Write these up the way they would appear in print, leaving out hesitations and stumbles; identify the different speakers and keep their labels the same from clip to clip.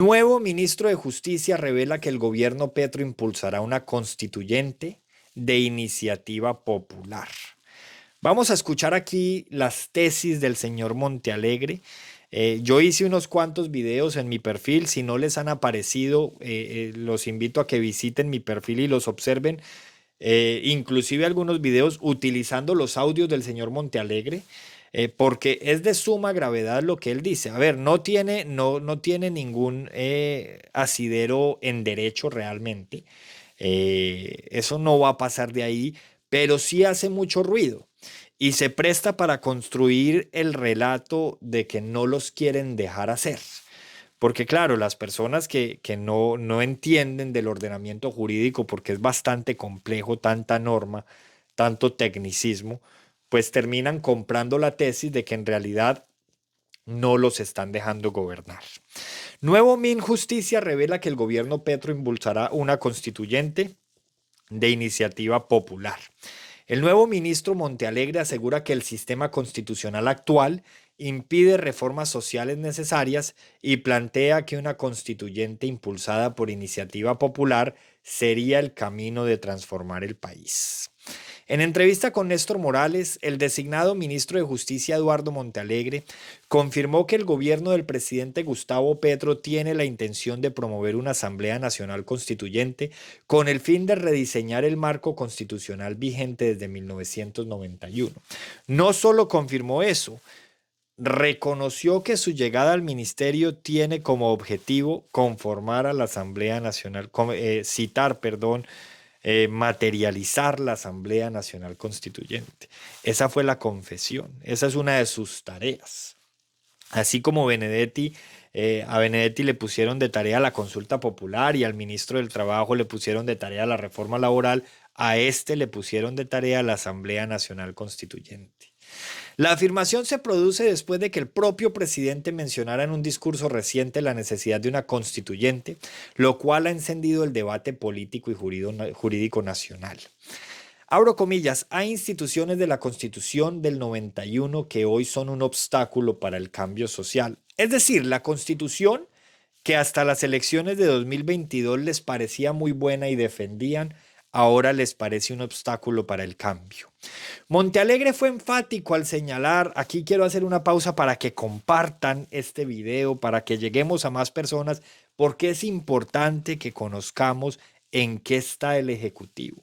Speaker 1: Nuevo ministro de Justicia revela que el gobierno Petro impulsará una constituyente de iniciativa popular. Vamos a escuchar aquí las tesis del señor Montealegre. Yo hice unos cuantos videos en mi perfil. Si no les han aparecido, los invito a que visiten mi perfil y los observen. Inclusive algunos videos utilizando los audios del señor Montealegre, porque es de suma gravedad lo que él dice. A ver, no tiene ningún asidero en derecho realmente. Eso no va a pasar de ahí, pero sí hace mucho ruido y se presta para construir el relato de que no los quieren dejar hacer. Porque claro, las personas que no entienden del ordenamiento jurídico, porque es bastante complejo, tanta norma, tanto tecnicismo, pues terminan comprando la tesis de que en realidad no los están dejando gobernar. Nuevo Minjusticia revela que el gobierno Petro impulsará una constituyente de iniciativa popular. El nuevo ministro Montealegre asegura que el sistema constitucional actual impide reformas sociales necesarias y plantea que una constituyente impulsada por iniciativa popular sería el camino de transformar el país. En entrevista con Néstor Morales, el designado ministro de Justicia Eduardo Montealegre confirmó que el gobierno del presidente Gustavo Petro tiene la intención de promover una Asamblea Nacional Constituyente con el fin de rediseñar el marco constitucional vigente desde 1991. No solo confirmó eso, reconoció que su llegada al ministerio tiene como objetivo conformar a la Asamblea Nacional, materializar la Asamblea Nacional Constituyente. Esa fue la confesión, esa es una de sus tareas. Así como a Benedetti le pusieron de tarea la consulta popular y al ministro del Trabajo le pusieron de tarea la reforma laboral, a este le pusieron de tarea la Asamblea Nacional Constituyente. La afirmación se produce después de que el propio presidente mencionara en un discurso reciente la necesidad de una constituyente, lo cual ha encendido el debate político y jurídico nacional. Abro comillas, hay instituciones de la Constitución del 91 que hoy son un obstáculo para el cambio social. Es decir, la Constitución que hasta las elecciones de 2022 les parecía muy buena y defendían, ahora les parece un obstáculo para el cambio. Montealegre fue enfático al señalar, aquí quiero hacer una pausa para que compartan este video, para que lleguemos a más personas, porque es importante que conozcamos en qué está el Ejecutivo.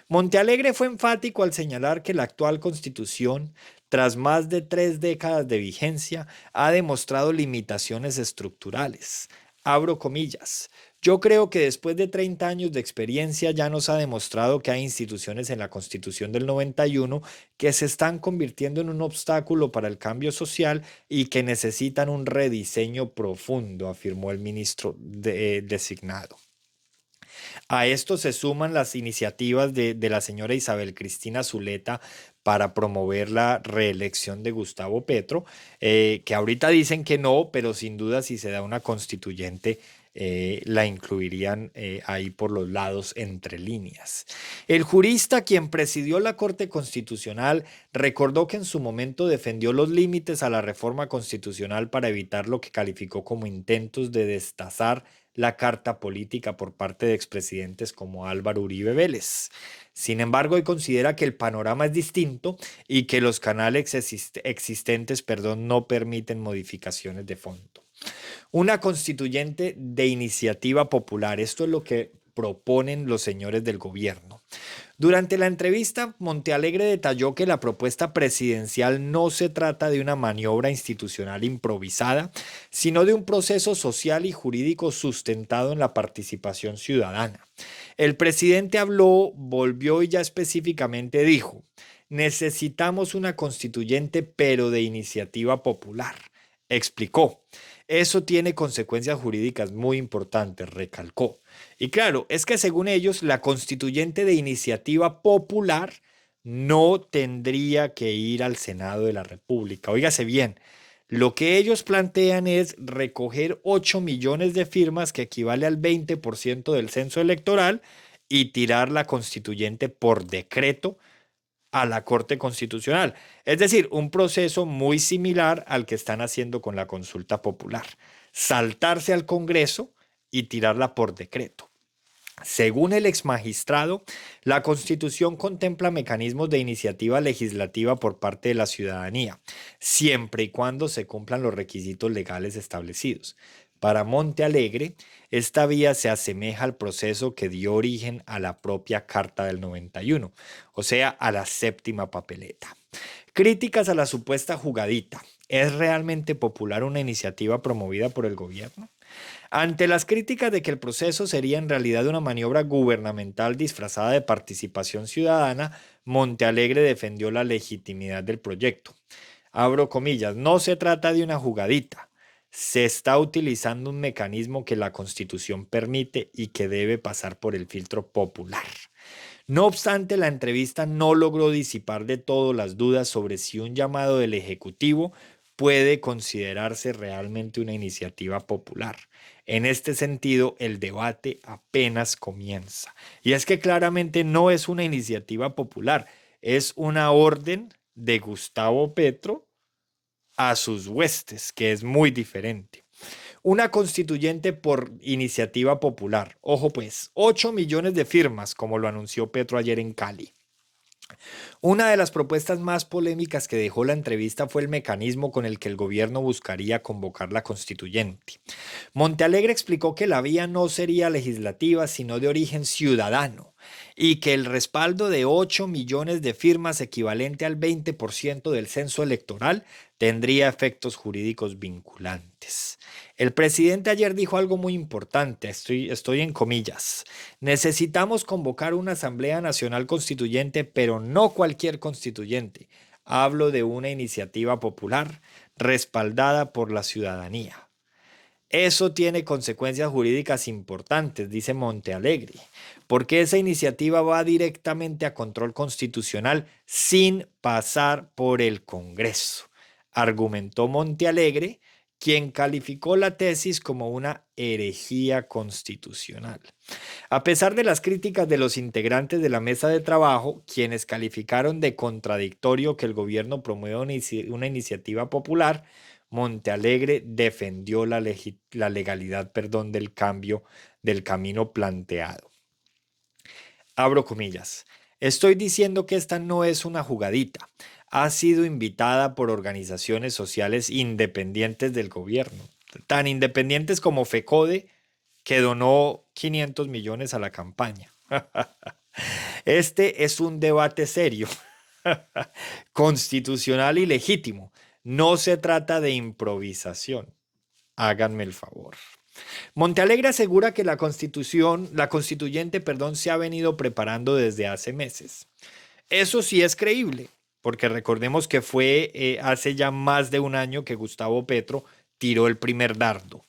Speaker 1: Montealegre fue enfático al señalar que la actual Constitución, tras más de 3 décadas de vigencia, ha demostrado limitaciones estructurales. Abro comillas. Yo creo que después de 30 años de experiencia ya nos ha demostrado que hay instituciones en la Constitución del 91 que se están convirtiendo en un obstáculo para el cambio social y que necesitan un rediseño profundo, afirmó el ministro designado. A esto se suman las iniciativas de la señora Isabel Cristina Zuleta para promover la reelección de Gustavo Petro, que ahorita dicen que no, pero sin duda si se da una constituyente, la incluirían ahí por los lados entre líneas. El jurista quien presidió la Corte Constitucional recordó que en su momento defendió los límites a la reforma constitucional para evitar lo que calificó como intentos de destazar la carta política por parte de expresidentes como Álvaro Uribe Vélez. Sin embargo, hoy considera que el panorama es distinto y que los canales existentes no permiten modificaciones de fondo. Una constituyente de iniciativa popular, esto es lo que proponen los señores del gobierno. Durante la entrevista, Montealegre detalló que la propuesta presidencial no se trata de una maniobra institucional improvisada, sino de un proceso social y jurídico sustentado en la participación ciudadana. El presidente habló, volvió y ya específicamente dijo, necesitamos una constituyente pero de iniciativa popular. Explicó, eso tiene consecuencias jurídicas muy importantes, recalcó. Y claro, es que según ellos, la constituyente de iniciativa popular no tendría que ir al Senado de la República. Óigase bien, lo que ellos plantean es recoger 8 millones de firmas, que equivale al 20% del censo electoral, y tirar la constituyente por decreto a la Corte Constitucional. Es decir, un proceso muy similar al que están haciendo con la consulta popular. saltarse al Congreso y tirarla por decreto. Según el exmagistrado, la Constitución contempla mecanismos de iniciativa legislativa por parte de la ciudadanía, siempre y cuando se cumplan los requisitos legales establecidos. Para Montealegre, esta vía se asemeja al proceso que dio origen a la propia Carta del 91, o sea, a la séptima papeleta. Críticas a la supuesta jugadita. ¿Es realmente popular una iniciativa promovida por el gobierno? Ante las críticas de que el proceso sería en realidad una maniobra gubernamental disfrazada de participación ciudadana, Montealegre defendió la legitimidad del proyecto. Abro comillas, no se trata de una jugadita. Se está utilizando un mecanismo que la Constitución permite y que debe pasar por el filtro popular. No obstante, la entrevista no logró disipar de todo las dudas sobre si un llamado del Ejecutivo puede considerarse realmente una iniciativa popular. En este sentido, el debate apenas comienza. Y es que claramente no es una iniciativa popular, es una orden de Gustavo Petro a sus huestes, que es muy diferente. Una constituyente por iniciativa popular. Ojo pues, 8 millones de firmas, como lo anunció Petro ayer en Cali. Una de las propuestas más polémicas que dejó la entrevista fue el mecanismo con el que el gobierno buscaría convocar la constituyente. Montealegre explicó que la vía no sería legislativa, sino de origen ciudadano, y que el respaldo de 8 millones de firmas, equivalente al 20% del censo electoral, tendría efectos jurídicos vinculantes. El presidente ayer dijo algo muy importante, estoy en comillas. Necesitamos convocar una Asamblea Nacional Constituyente, pero no cualquier constituyente. Hablo de una iniciativa popular respaldada por la ciudadanía. Eso tiene consecuencias jurídicas importantes, dice Montealegre, porque esa iniciativa va directamente a control constitucional sin pasar por el Congreso, argumentó Montealegre, quien calificó la tesis como una herejía constitucional. A pesar de las críticas de los integrantes de la mesa de trabajo, quienes calificaron de contradictorio que el gobierno promueva una iniciativa popular, Montealegre defendió la legalidad, del cambio del camino planteado. Abro comillas. Estoy diciendo que esta no es una jugadita. Ha sido invitada por organizaciones sociales independientes del gobierno, tan independientes como FECODE, que donó 500 millones a la campaña. Este es un debate serio, constitucional y legítimo. No se trata de improvisación. Háganme el favor. Montealegre asegura que la constituyente, se ha venido preparando desde hace meses. Eso sí es creíble, porque recordemos que fue hace ya más de un año que Gustavo Petro tiró el primer dardo.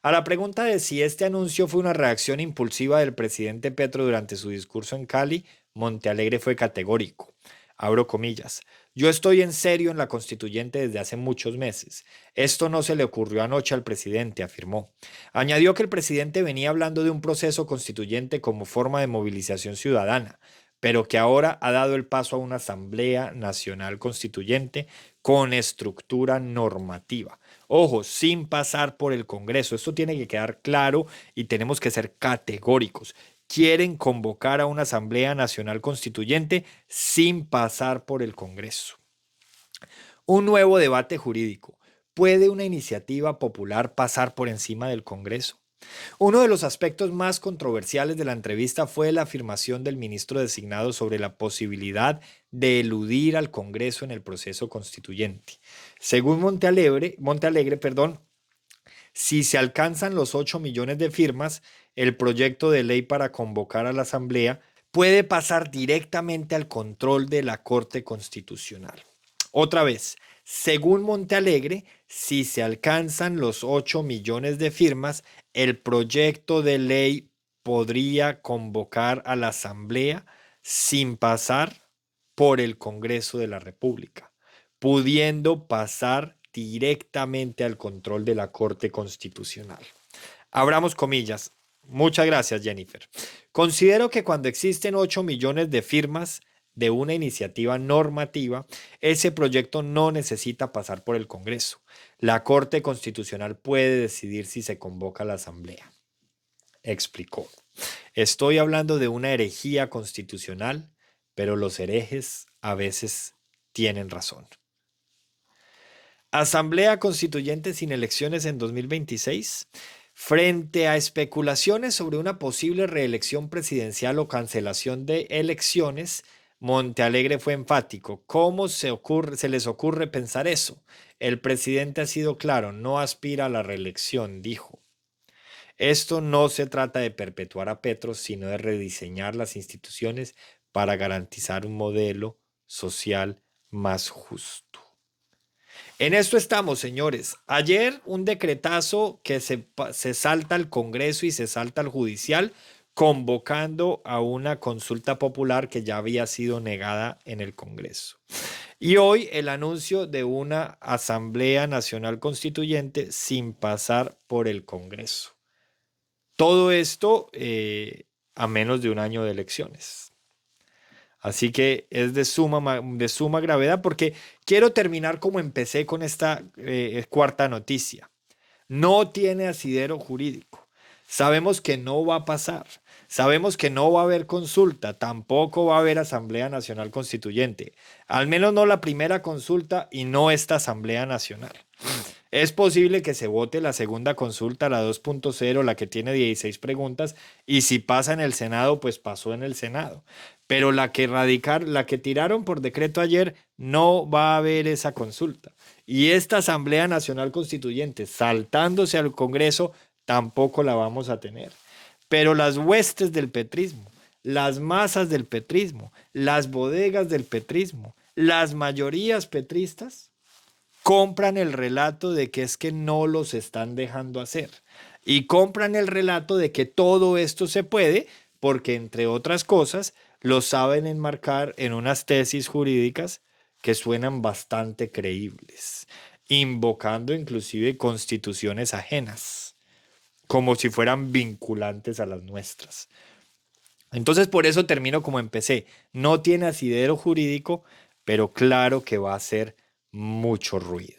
Speaker 1: A la pregunta de si este anuncio fue una reacción impulsiva del presidente Petro durante su discurso en Cali, Montealegre fue categórico. Abro comillas. Yo estoy en serio en la constituyente desde hace muchos meses. Esto no se le ocurrió anoche al presidente, afirmó. Añadió que el presidente venía hablando de un proceso constituyente como forma de movilización ciudadana, pero que ahora ha dado el paso a una Asamblea Nacional Constituyente con estructura normativa. Ojo, sin pasar por el Congreso. Esto tiene que quedar claro y tenemos que ser categóricos. Quieren convocar a una Asamblea Nacional Constituyente sin pasar por el Congreso. Un nuevo debate jurídico. ¿Puede una iniciativa popular pasar por encima del Congreso? Uno de los aspectos más controversiales de la entrevista fue la afirmación del ministro designado sobre la posibilidad de eludir al Congreso en el proceso constituyente. Según Montealegre, si se alcanzan los 8 millones de firmas, el proyecto de ley para convocar a la Asamblea puede pasar directamente al control de la Corte Constitucional. Otra vez, según Montealegre, si se alcanzan los 8 millones de firmas, el proyecto de ley podría convocar a la Asamblea sin pasar por el Congreso de la República, pudiendo pasar directamente al control de la Corte Constitucional. Abramos comillas. Muchas gracias, Jennifer. Considero que cuando existen 8 millones de firmas, de una iniciativa normativa, ese proyecto no necesita pasar por el Congreso. La Corte Constitucional puede decidir si se convoca a la Asamblea. Explicó. Estoy hablando de una herejía constitucional, pero los herejes a veces tienen razón. Asamblea Constituyente sin elecciones en 2026. Frente a especulaciones sobre una posible reelección presidencial o cancelación de elecciones, Montealegre fue enfático. ¿Cómo se les ocurre pensar eso? El presidente ha sido claro, no aspira a la reelección, dijo. Esto no se trata de perpetuar a Petro, sino de rediseñar las instituciones para garantizar un modelo social más justo. En esto estamos, señores. Ayer un decretazo que se salta al Congreso y se salta al Judicial, convocando a una consulta popular que ya había sido negada en el Congreso. Y hoy el anuncio de una Asamblea Nacional Constituyente sin pasar por el Congreso. Todo esto a menos de un año de elecciones. Así que es de suma gravedad porque quiero terminar como empecé con esta cuarta noticia. No tiene asidero jurídico. Sabemos que no va a pasar. Sabemos que no va a haber consulta. Tampoco va a haber Asamblea Nacional Constituyente. Al menos no la primera consulta y no esta Asamblea Nacional. Es posible que se vote la segunda consulta, la 2.0, la que tiene 16 preguntas, y si pasa en el Senado, pues pasó en el Senado. Pero la que tiraron por decreto ayer, no va a haber esa consulta. Y esta Asamblea Nacional Constituyente, saltándose al Congreso, tampoco la vamos a tener. Pero las huestes del petrismo, las masas del petrismo, las bodegas del petrismo, las mayorías petristas, compran el relato de que es que no los están dejando hacer. Y compran el relato de que todo esto se puede porque, entre otras cosas, lo saben enmarcar en unas tesis jurídicas que suenan bastante creíbles, invocando inclusive constituciones ajenas, como si fueran vinculantes a las nuestras. Entonces, por eso termino como empecé. No tiene asidero jurídico, pero claro que va a hacer mucho ruido.